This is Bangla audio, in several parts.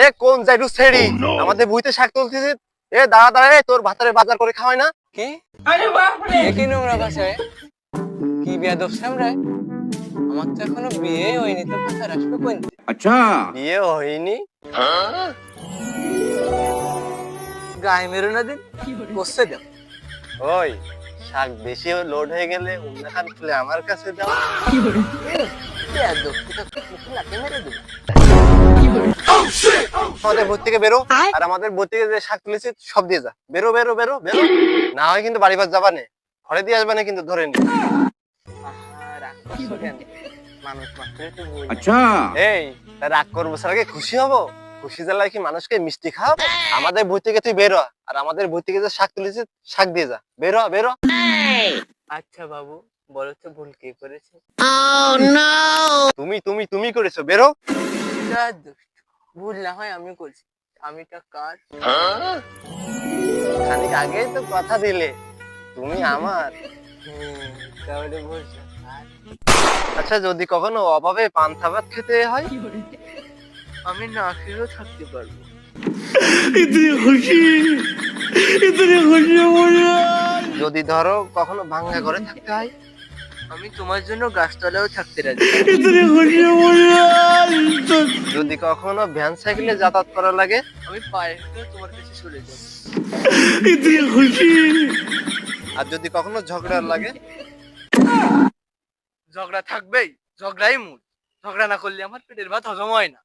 এ কোন যাইডু ছেড়ি আমাদের বুইতে শাক তুলতেছিস। এ দাঁড়া দাঁড়া, তোর ভাতারে বাজার করে খাওয়াই না কি কি নোংরা ভাষায় কি বেয়াদব সামরায়? আমার তো এখনো বিয়ে হয়নি, তো কথা আসবে কোন? अच्छा বিয়ে হয়নি? গায়ে মেরো না দিন বসে দাও। ওই শাক বেশি লোড হয়ে গেলে উন্নাখান খুলে আমার কাছে দাও। বেয়াদব এটা মুখে লাথি মেরে দেব। আমাদের বই থেকে বেরো, আর আমাদের বই থেকে যে শাক তুলেছিস সব দিয়ে যা। বেরো বেরো বেরো বেরো, না হয় কিন্তু বাড়ি বাদ যাবা নে, ঘরে দিয়ে আসবা না কিন্তু ধরে নি। রাগ করছো কেন? মানুষ মাত্রই তো ভুল। अच्छा এই তা রাগ করবো আগে খুশি হবো? খুশি জ্বালায় কি মানুষকে মিষ্টি খাও? আমাদের বই থেকে তুই বেরো, আর আমাদের বই থেকে যে শাক তুলেছিস শাক দিয়ে যা। বেরো বেরো। আচ্ছা বাবু, বলো তো ভুল কে করেছে? তুমি তুমি তুমি করেছো, বেরো। যা দুষ্ট। ভুল না হয় আমি করছি, আমিটা কার? খানিক আগেই তো কথা দিলে তুমি আমার। তাহলে বলছো কার? আচ্ছা যদি কখনো অভাবে পান্তা ভাত খেতে হয়? আমি না খেয়েও থাকতে পারবো। যদি ধরো কখনো ভাঙ্গা ঘরে থাকতে হয়? আমি তোমার জন্য গাছতলাও থাকতে রাজি। যদি কখনো ভ্যান সাইকেলে যাতায়াত করা লাগে? আমি পায়ে হেঁটে তোমার কাছে চলে যাবো। আর যদি কখনো ঝগড়া লাগে? ঝগড়া থাকবেই, ঝগড়াই মূল। ঝগড়া না করলে আমার পেটের ভাত হজম হয় না।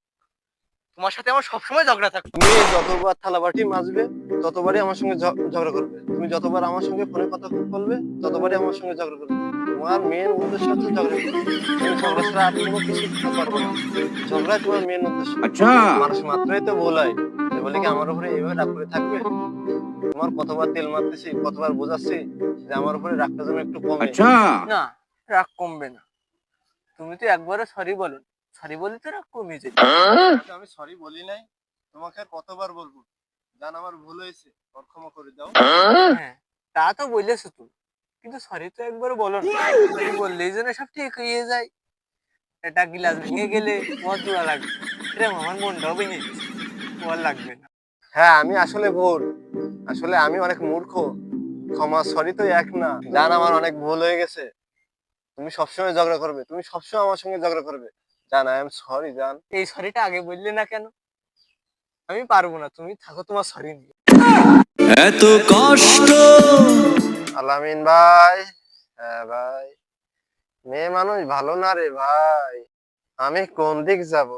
তোমার সাথে আমার সবসময় ঝগড়া থাকবে। তুমি যতবার থালাবাটি মাজবে ততবারই আমার সঙ্গে ঝগড়া করবে। তুমি যতবার আমার সঙ্গে ফোনে কথা বলবে ততবারই আমার সঙ্গে ঝগড়া করবে। তোমার মেন উদ্দেশ্য হচ্ছে ঝগড়া করা। তুমি ঝগড়া ছাড়া আর কোনো কিছু করতে পারবে না। ঝগড়া তোমার মেন উদ্দেশ্য। अच्छा মানুষ মাত্রই তো ভুল হয়, তাই বলে কি আমার উপরে এইভাবে রাগ করে থাকবে? তোমার কতবার তেল মারতেছি, কতবার বোঝাচ্ছি যে আমার উপরে রাগটা যেন একটু কমে। अच्छा না, রাগ কমবে না। তুমি তো একবারও সরি বলো। সরি বলে তো রাগ কমে যায়। আমি সরি বলি নাই, তোমাকে আর কতবার বলবো? জান আমার ভুল হয়েছে, ওর ক্ষমা করে দাও। হ্যাঁ, তা তো বলেছো তুমি, কিন্তু সরি তো একবারও বলো না। সরি বললেই যেন সব ঠিক হয়ে যায়। এটা গিলাস ভেঙে গেলে তোমার জোড়া লাগবে, এটা আমার মনটাও ভেঙে গেছে, তোমার লাগবে না। হ্যাঁ আমি আসলে ভুল, আসলে আমি অনেক মূর্খ। ক্ষমা সরি তো এক না। জান আমার অনেক ভুল হয়ে গেছে। তুমি সবসময় ঝগড়া করবে, তুমি সবসময় আমার সঙ্গে ঝগড়া করবে। জান আই এম সরি জান। এই সরিটা আগে বললে না কেন? আমি পারবো না, তুমি থাকো তোমার সরি নিয়ে। এত কষ্ট আলামিন ভাই। হ্যাঁ ভাই, মেয়ে মানুষ ভালো না রে ভাই। আমি কোন দিক যাব?